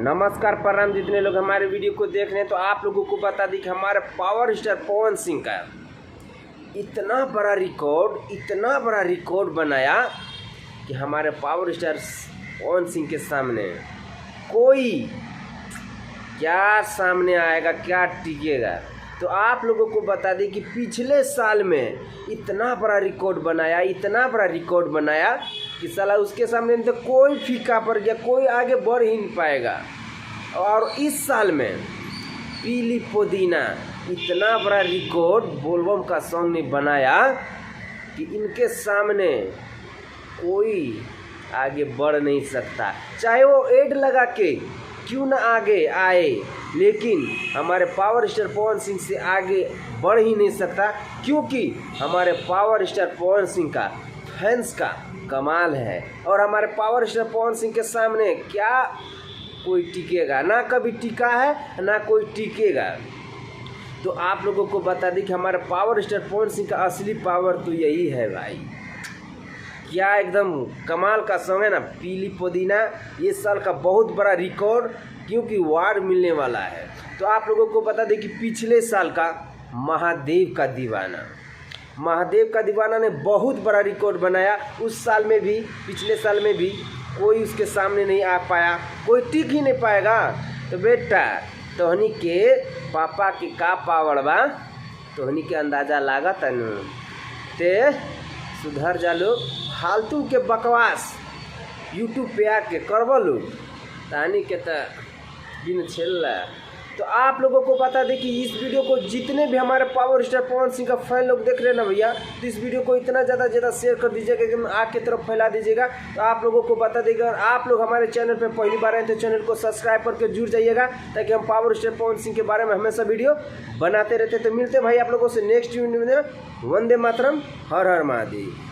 नमस्कार प्रणाम। जितने लोग हमारे वीडियो को देख रहे हैं तो आप लोगों को बता दें कि हमारे पावर स्टार पवन सिंह का इतना बड़ा रिकॉर्ड बनाया कि हमारे पावर स्टार पवन सिंह के सामने कोई क्या सामने आएगा, क्या टिकेगा। तो आप लोगों को बता दें कि पिछले साल में इतना बड़ा रिकॉर्ड बनाया कि साला उसके सामने तो कोई फीका पड़ गया, कोई आगे बढ़ ही नहीं पाएगा। और इस साल में पीली पुदीना इतना बड़ा रिकॉर्ड बोलबम का सॉन्ग ने बनाया कि इनके सामने कोई आगे बढ़ नहीं सकता, चाहे वो एड लगा के क्यों ना आगे आए, लेकिन हमारे पावर स्टार पवन सिंह से आगे बढ़ ही नहीं सकता, क्योंकि हमारे पावर स्टार पवन सिंह का फैंस का कमाल है। और हमारे पावर स्टार पवन सिंह के सामने क्या कोई टिकेगा, ना कभी टिका है ना कोई टिकेगा। तो आप लोगों को बता दें कि हमारे पावर स्टार पवन सिंह का असली पावर तो यही है भाई। क्या एकदम कमाल का सॉन्ग है ना पीली पुदीना। ये साल का बहुत बड़ा रिकॉर्ड, क्योंकि वार्ड मिलने वाला है। तो आप लोगों को बता दें कि पिछले साल का महादेव का दीवाना ने बहुत बड़ा रिकॉर्ड बनाया। उस साल में भी, पिछले साल में भी कोई उसके सामने नहीं आ पाया, कोई टिक ही नहीं पाएगा। तो बेटा तोहनी के पापा के का पावर बा, तोहनी के अंदाज़ा लागत है न। ते सुधर जा लोग, फालतू के बकवास यूट्यूब पे आके करवा लोग तानी के दिन छेल। तो आप लोगों को बता दें कि इस वीडियो को जितने भी हमारे पावर स्टार पवन सिंह का फैन लोग देख रहे हैं ना भैया, तो इस वीडियो को इतना ज़्यादा शेयर कर दीजिएगा, एकदम आग की तरफ फैला दीजिएगा। तो आप लोगों को बता देगा, अगर आप लोग हमारे चैनल पे पहली बार आए तो चैनल को सब्सक्राइब करके जुड़ जाइएगा, ताकि हम पावर स्टार पवन सिंह के बारे में हमेशा वीडियो बनाते रहते। तो मिलते हैं भाई आप लोगों से नेक्स्ट वीडियो में। वंदे मातरम, हर हर महादेव।